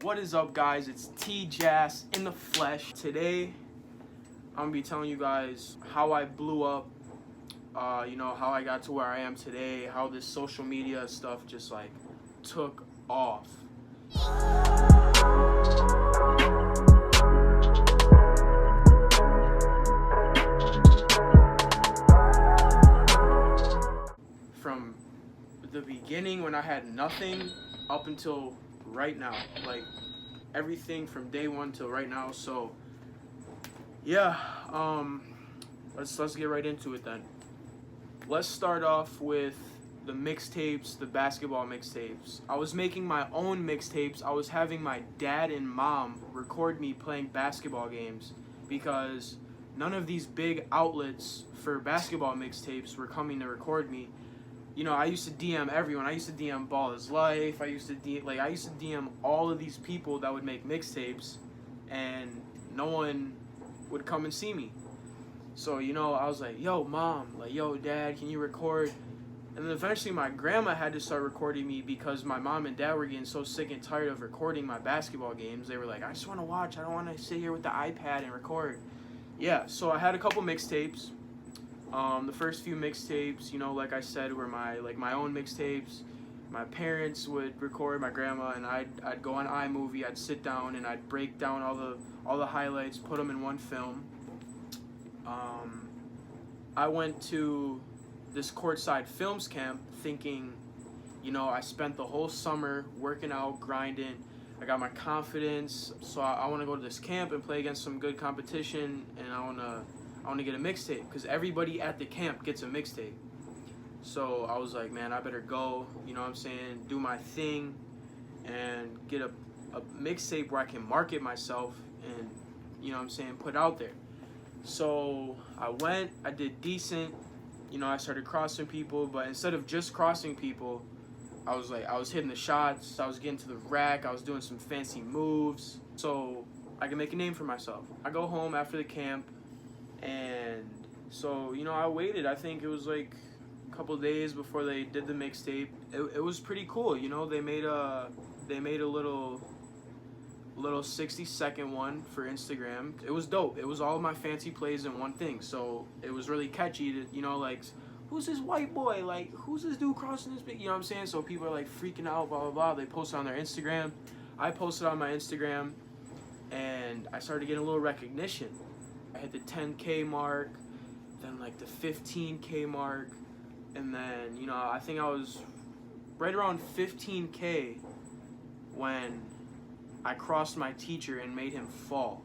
What is up, guys? It's Jass in the flesh. Today, I'm gonna be telling you guys how I blew up, how I got to where I am today, how this social media stuff just like took off. From the beginning when I had nothing up until right now, like everything from day one till right now. So yeah, let's get right into it then. Let's start off with the mixtapes, the basketball mixtapes. I was making my own mixtapes. I was having my dad and mom record me playing basketball games because none of these big outlets for basketball mixtapes were coming to record me. You know, I used to DM everyone. I used to DM Ball is Life. I used to DM all of these people that would make mixtapes, and no one would come and see me. So, I was like, yo, mom, like, yo, dad, can you record? And then eventually my grandma had to start recording me because my mom and dad were getting so sick and tired of recording my basketball games. They were like, I just want to watch. I don't want to sit here with the iPad and record. Yeah, so I had a couple mixtapes. The first few mixtapes, like I said, were my own mixtapes. My parents would record, my grandma, and I'd go on iMovie. I'd sit down and I'd break down all the highlights, put them in one film. I went to this courtside films camp thinking, I spent the whole summer working out, grinding. I got my confidence, so I want to go to this camp and play against some good competition, and I want to get a mixtape because everybody at the camp gets a mixtape. So I was like, man, I better go, do my thing and get a mixtape where I can market myself and, put out there. So I went, I did decent, I started crossing people, but instead of just crossing people, I was hitting the shots, I was getting to the rack, I was doing some fancy moves, so I can make a name for myself. I go home after the camp, and so, I waited. I think it was like a couple of days before they did the mixtape. It was pretty cool, they made a little 60-second one for Instagram. It was dope. It was all of my fancy plays in one thing, so it was really catchy to, like, who's this white boy? Like, who's this dude crossing this big? You know what I'm saying? So people are like freaking out, blah, blah, blah. They posted on their Instagram. I posted on my Instagram, and I started getting a little recognition. I hit the 10K mark, then like the 15K mark, and then, I think I was right around 15K when I crossed my teacher and made him fall.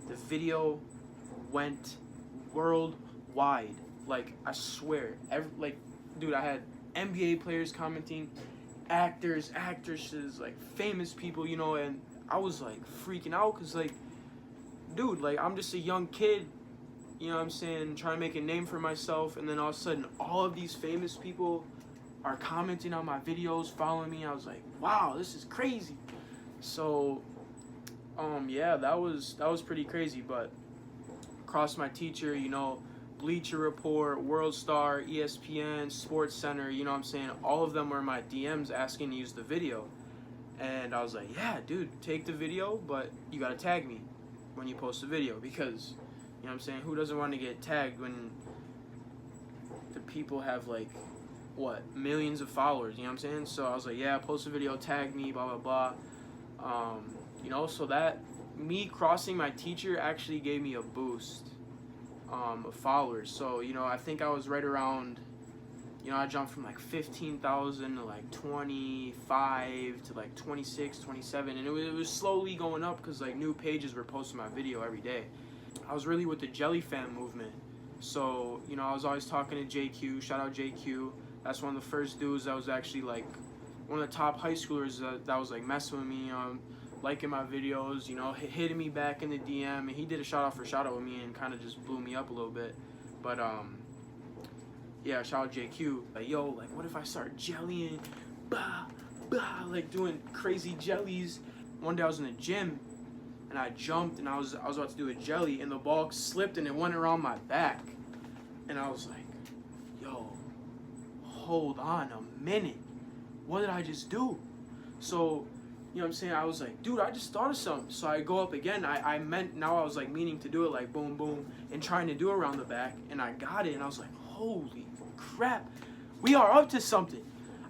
The video went worldwide. Like, I swear, dude, I had NBA players commenting, actors, actresses, like famous people, and I was like freaking out because, like, dude, like, I'm just a young kid, trying to make a name for myself, and then all of a sudden all of these famous people are commenting on my videos, following me. I was like, wow, this is crazy. So yeah, that was pretty crazy. But across my teacher, Bleacher Report, World Star, ESPN, Sports Center, all of them were in my DMs asking to use the video. And I was like, yeah, dude, take the video, but you gotta tag me when you post the video because, who doesn't want to get tagged when the people have, like, what, millions of followers, So I was like, yeah, post a video, tag me, blah, blah, blah. So that, me crossing my teacher actually gave me a boost of followers. So, I think I was right around, I jumped from like 15,000 to like 25 to like 26, 27, and it was slowly going up because like new pages were posting my video every day. I was really with the Jelly Fam movement. So, I was always talking to JQ, shout out JQ. That's one of the first dudes that was actually like one of the top high schoolers that was like messing with me, liking my videos, hitting me back in the DM, and he did a shout out with me and kind of just blew me up a little bit. But yeah, shout out JQ. Like, yo, like, what if I start jellying? Bah, bah. like doing crazy jellies. One day I was in the gym and I jumped and I was about to do a jelly and the ball slipped and it went around my back. And I was like, yo, hold on a minute. What did I just do? So, you know what I'm saying? I was like, dude, I just thought of something. So I go up again. I was like meaning to do it like boom, boom, and trying to do it around the back. And I got it. And I was like, holy crap. We are up to something.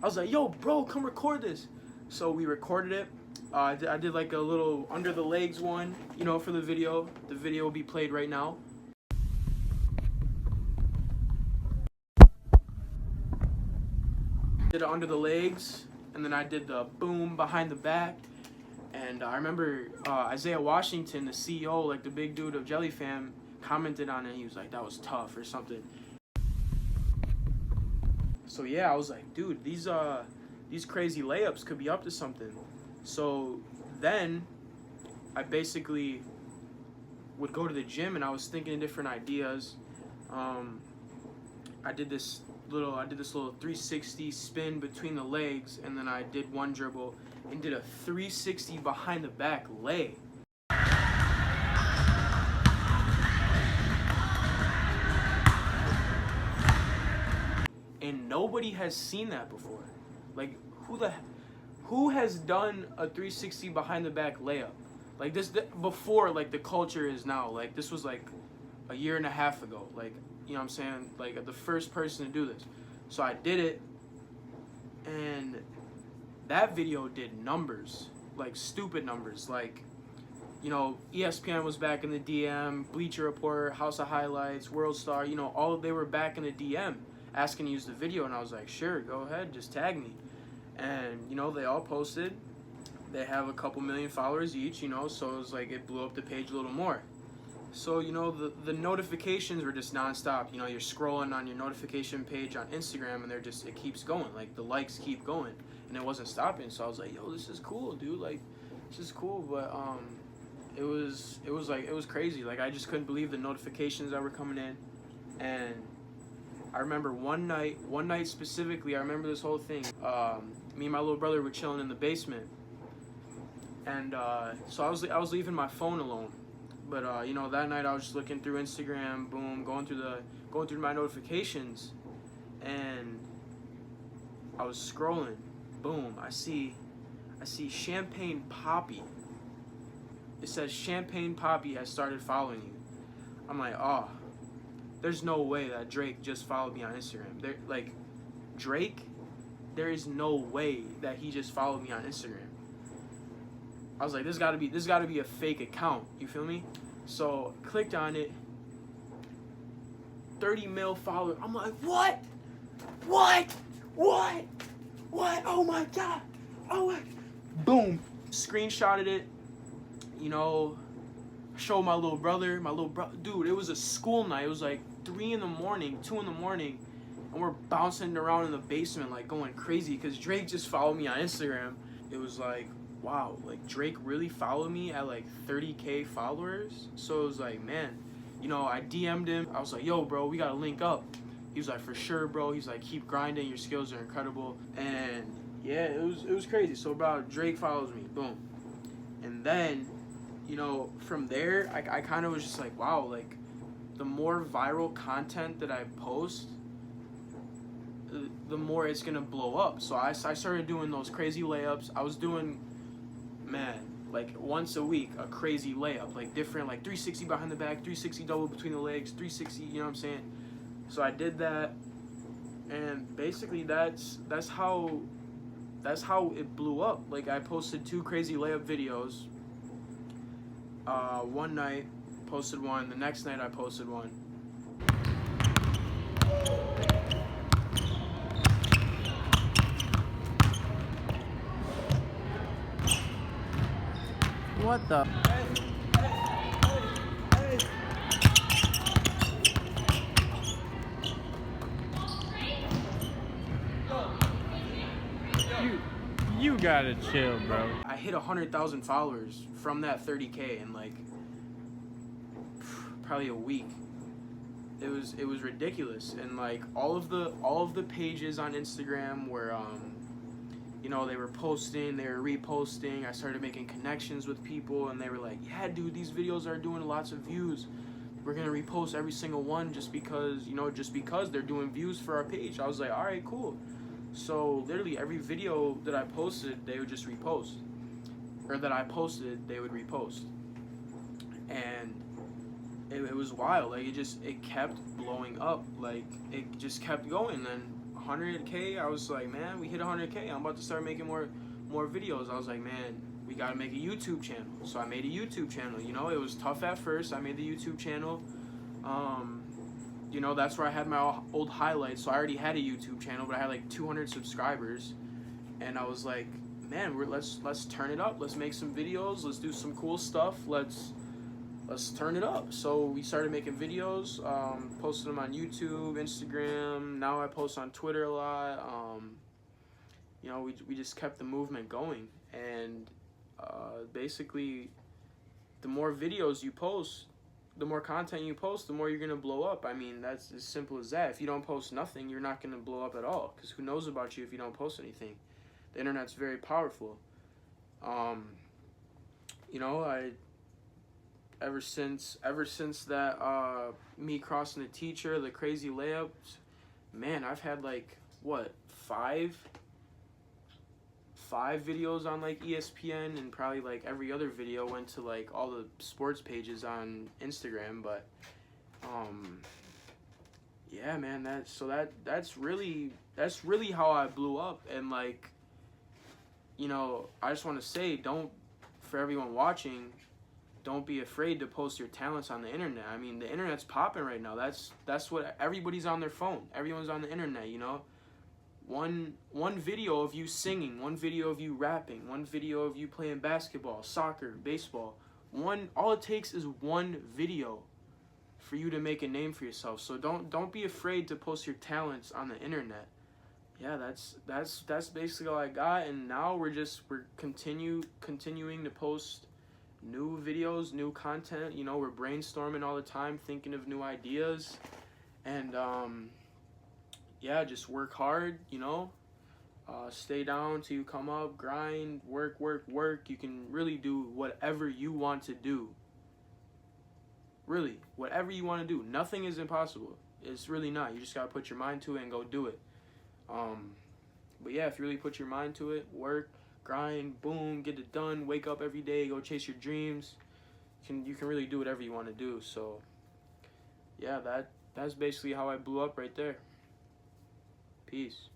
I was like, yo, bro, come record this. So we recorded it. I did like a little under the legs one, you know, for the video. The video will be played right now. Did it under the legs, and then I did the boom behind the back. And I remember Isaiah Washington, the CEO, like the big dude of Jelly Fam, commented on it. He was like, that was tough or something. So yeah, I was like, dude, these crazy layups could be up to something. So then I basically would go to the gym and I was thinking of different ideas. I did this little 360 spin between the legs, and then I did one dribble and did a 360 behind the back lay. And nobody has seen that before. Like, who has done a 360 behind the back layup? Like this before, like the culture is now. Like this was like a year and a half ago. Like, you know what I'm saying? Like the first person to do this. So I did it, and that video did numbers, like stupid numbers. Like, you know, ESPN was back in the DM, Bleacher Report, House of Highlights, World Star, you know, they were back in the DM asking to use the video, and I was like, sure, go ahead, just tag me. And, you know, they all posted. They have a couple million followers each, you know, so it was like it blew up the page a little more. So, you know, the notifications were just nonstop. You know, you're scrolling on your notification page on Instagram and it keeps going. Like, the likes keep going. And it wasn't stopping. So I was like, yo, this is cool, dude. Like, this is cool. But it was crazy. Like, I just couldn't believe the notifications that were coming in. And I remember one night specifically, I remember this whole thing. Me and my little brother were chilling in the basement. And so I was leaving my phone alone. But you know, that night I was just looking through Instagram, boom, going through my notifications, and I was scrolling, boom, I see Champagne Poppy. It says Champagne Poppy has started following you. I'm like, oh, there's no way that Drake just followed me on Instagram. Drake, there is no way that he just followed me on Instagram. I was like, this gotta be a fake account. You feel me? So clicked on it. 30 mil followers. I'm like, what? Oh my god. Oh my. Boom. Screenshotted it. You know, showed my little brother. Dude, it was a school night. It was like 3 in the morning, 2 in the morning, and we're bouncing around in the basement like going crazy because Drake just followed me on Instagram. It was like, wow, like Drake really followed me at like 30K followers. So it was like, man, you know, I DM'd him. I was like, yo, bro, we gotta link up. He was like, for sure, bro. He's like, keep grinding, your skills are incredible. And yeah, it was crazy. So bro, Drake follows me, boom. And then, you know, from there, I kind of was just like, wow, like the more viral content that I post, the more it's gonna blow up. So I started doing those crazy layups. I was doing, man, like once a week, a crazy layup, like different, like 360 behind the back, 360 double between the legs, 360, you know what I'm saying? So I did that, and basically that's how it blew up. Like I posted 2 crazy layup videos. One night, posted one. The next night I posted one. What the? You gotta chill, bro. I hit 100,000 followers from that 30K in like probably a week. It was ridiculous, and like all of the pages on Instagram were you know, they were posting, they were reposting. I started making connections with people, and they were like, yeah, dude, these videos are doing lots of views. We're gonna repost every single one just because, just because they're doing views for our page. I was like, all right, cool. So literally every video that I posted, they would just repost, or that I posted, they would repost, and it was wild. Like it kept blowing up. Like it just kept going. Then 100K, I was like, man, we hit 100K. I'm about to start making more videos. I was like, man, we gotta make a YouTube channel. So I made a YouTube channel. It was tough at first. I made the YouTube channel. That's where I had my old highlights. So I already had a YouTube channel, but I had like 200 subscribers, and I was like, man, let's turn it up. Let's make some videos. Let's do some cool stuff. Let's turn it up. So we started making videos, posting them on YouTube, Instagram. Now I post on Twitter a lot. We just kept the movement going, and basically, the more videos you post, the more content you post, the more you're gonna blow up. I mean, that's as simple as that. If you don't post nothing, you're not gonna blow up at all, because who knows about you if you don't post anything? The internet's very powerful. Ever since that me crossing the teacher, the crazy layups, man, I've had like five videos on like ESPN, and probably like every other video went to like all the sports pages on Instagram. But yeah, man, that's really how I blew up. And like, I just want to say, for everyone watching, don't be afraid to post your talents on the internet. I mean, the internet's popping right now. That's what everybody's on their phone. Everyone's on the internet, One video of you singing, one video of you rapping, one video of you playing basketball, soccer, baseball. All it takes is one video for you to make a name for yourself. So don't be afraid to post your talents on the internet. Yeah, that's basically all I got. And now we're continuing to post new videos, new content. We're brainstorming all the time, thinking of new ideas, and yeah, just work hard. Stay down till you come up, grind, work. You can really do whatever you want to do. Really, whatever you want to do. Nothing is impossible. It's really not. You just gotta put your mind to it and go do it. But yeah, if you really put your mind to it, work, grind, boom, get it done, wake up every day, go chase your dreams. You can really do whatever you want to do. So yeah, that's basically how I blew up right there. Peace.